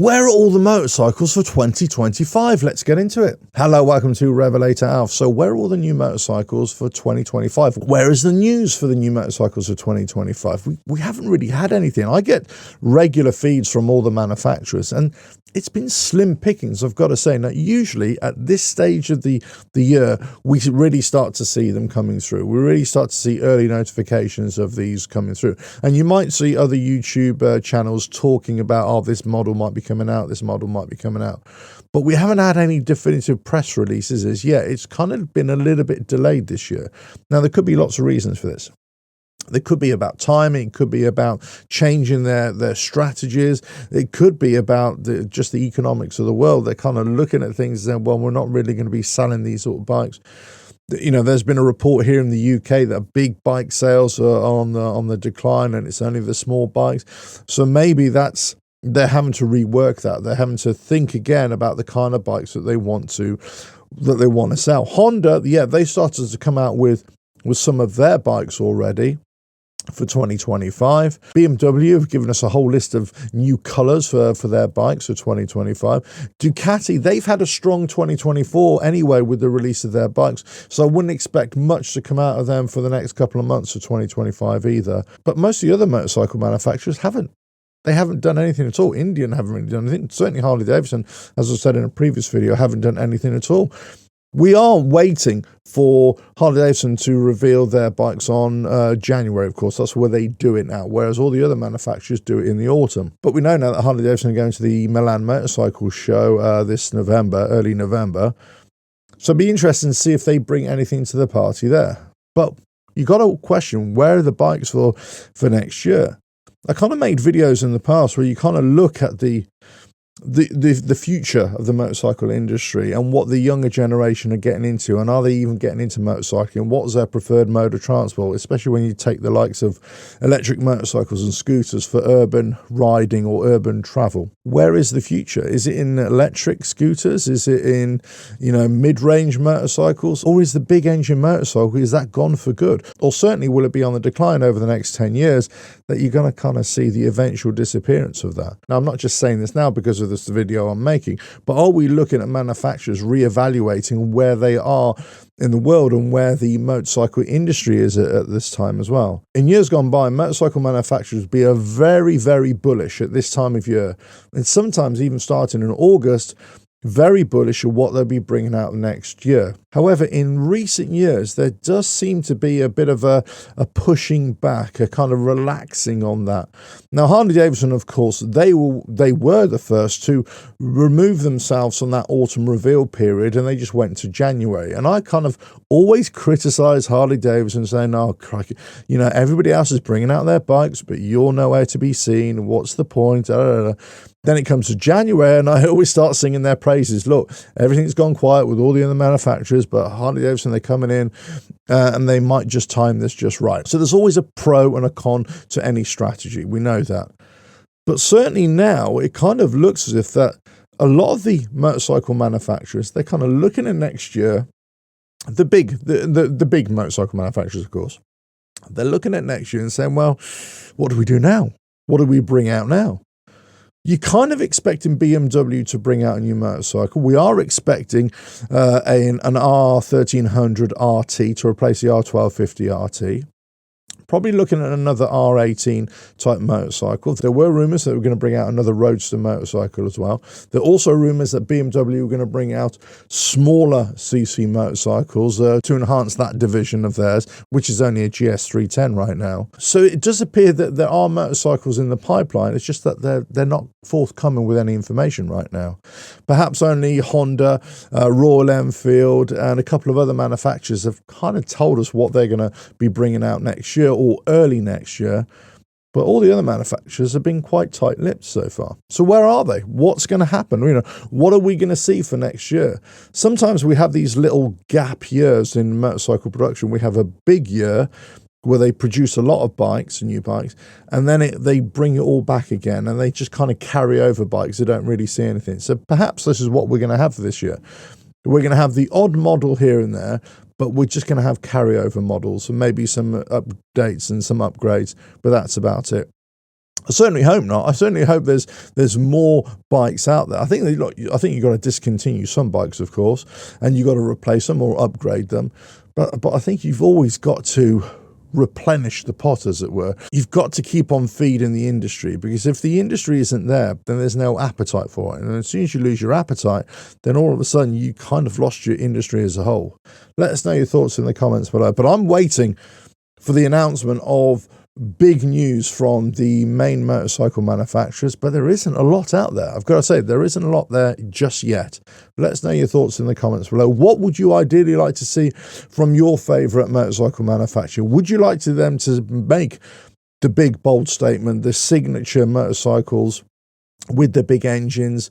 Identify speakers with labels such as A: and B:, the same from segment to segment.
A: Where are all the motorcycles for 2025? Let's get into it. Hello, welcome to RevelatorAlf. So where are all the new motorcycles for 2025? Where is the news for the new motorcycles for 2025? We haven't really had anything. I get regular feeds from all the manufacturers and it's been slim pickings, I've got to say. Now, usually at this stage of the year, we really start to see them coming through. We really start to see early notifications of these coming through. And you might see other YouTube channels talking about, oh, this model might be coming out, this model might be coming out. But we haven't had any definitive press releases as yet. It's kind of been a little bit delayed this year. Now, there could be lots of reasons for this. It could be about timing. It could be about changing their strategies. It could be about just the economics of the world. They're kind of looking at things and saying, well, we're not really going to be selling these sort of bikes. You know, there's been a report here in the UK that big bike sales are on the decline and it's only the small bikes. So maybe they're having to rework that. They're having to think again about the kind of bikes that they want to sell. Honda, yeah, they started to come out with some of their bikes already for 2025. BMW have given us a whole list of new colours for their bikes for 2025. Ducati, they've had a strong 2024 anyway with the release of their bikes, so I wouldn't expect much to come out of them for the next couple of months of 2025 either. But most of the other motorcycle manufacturers haven't. They haven't done anything at all. Indian haven't really done anything. Certainly Harley Davidson, as I said in a previous video, haven't done anything at all. We are waiting for Harley Davidson to reveal their bikes on January, of course. That's where they do it now, whereas all the other manufacturers do it in the autumn. But we know now that Harley Davidson are going to the Milan Motorcycle Show this November, early November. So it'd be interesting to see if they bring anything to the party there. But you got to question, where are the bikes for next year? I kind of made videos in the past where you kind of look at the future of the motorcycle industry and what the younger generation are getting into, and are they even getting into motorcycling? What's their preferred mode of transport, especially when you take the likes of electric motorcycles and scooters for urban riding or urban travel? Where is the future? Is it in electric scooters? Is it in, mid-range motorcycles? Or is the big engine motorcycle, is that gone for good? Or certainly will it be on the decline over the next 10 years that you're going to kind of see the eventual disappearance of that? Now, I'm not just saying this now because of this video I'm making, but are we looking at manufacturers reevaluating where they are in the world and where the motorcycle industry is at this time as well? In years gone by, motorcycle manufacturers are very, very bullish at this time of year, and sometimes even starting in August, very bullish of what they'll be bringing out next year. However, in recent years, there does seem to be a bit of a pushing back, a kind of relaxing on that. Now, Harley Davidson, of course, they were the first to remove themselves from that autumn reveal period, and they just went to January. And I kind of always criticize Harley Davidson, saying, oh, crikey, everybody else is bringing out their bikes, but you're nowhere to be seen. What's the point? Then it comes to January, and I always start singing their praises. Look, everything's gone quiet with all the other manufacturers, but Harley Davidson, they're coming in, and they might just time this just right. So there's always a pro and a con to any strategy. We know that. But certainly now, it kind of looks as if that a lot of the motorcycle manufacturers, they're kind of looking at next year, the big motorcycle manufacturers, of course, they're looking at next year and saying, well, what do we do now? What do we bring out now? You're kind of expecting BMW to bring out a new motorcycle. We are expecting an R1300 RT to replace the R1250 RT. Probably looking at another R18 type motorcycle. There were rumours that we're going to bring out another roadster motorcycle as well. There are also rumours that BMW were going to bring out smaller CC motorcycles to enhance that division of theirs, which is only a GS310 right now. So it does appear that there are motorcycles in the pipeline. It's just that they're not forthcoming with any information right now. Perhaps only Honda, Royal Enfield, and a couple of other manufacturers have kind of told us what they're going to be bringing out next year or early next year, but all the other manufacturers have been quite tight-lipped so far. So where are they? What's going to happen? What are we going to see for next year? Sometimes we have these little gap years in motorcycle production. We have a big year where they produce a lot of bikes, new bikes, and then they bring it all back again, and they just kind of carry over bikes. They don't really see anything. So perhaps this is what we're going to have for this year. We're going to have the odd model here and there, but we're just going to have carryover models and maybe some updates and some upgrades, but that's about it. I certainly hope not. I certainly hope there's more bikes out there. I think you've got to discontinue some bikes, of course, and you've got to replace them or upgrade them. But I think you've always got to replenish the pot, as it were. You've got to keep on feeding the industry, because if the industry isn't there, then there's no appetite for it. And as soon as you lose your appetite, then all of a sudden you kind of lost your industry as a whole. Let us know your thoughts in the comments below. But I'm waiting for the announcement of big news from the main motorcycle manufacturers, but there isn't a lot out there. I've got to say, there isn't a lot there just yet. Let us know your thoughts in the comments below. What would you ideally like to see from your favourite motorcycle manufacturer? Would you like them to make the big bold statement, the signature motorcycles with the big engines?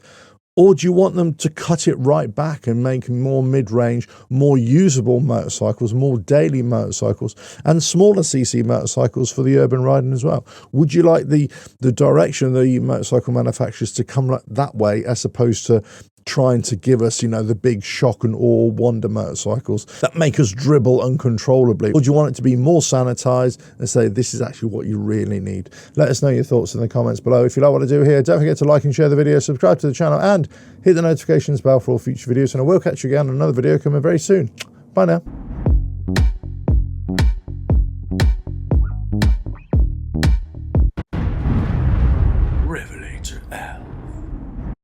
A: Or do you want them to cut it right back and make more mid-range, more usable motorcycles, more daily motorcycles, and smaller CC motorcycles for the urban riding as well? Would you like the direction of the motorcycle manufacturers to come that way, as opposed to trying to give us, the big shock and awe wonder motorcycles that make us dribble uncontrollably? Or do you want it to be more sanitized and say this is actually what you really need? Let us know your thoughts in the comments below. If you like what I do here, don't forget to like and share the video, subscribe to the channel, and hit the notifications bell for all future videos. And I will catch you again on another video coming very soon. Bye now.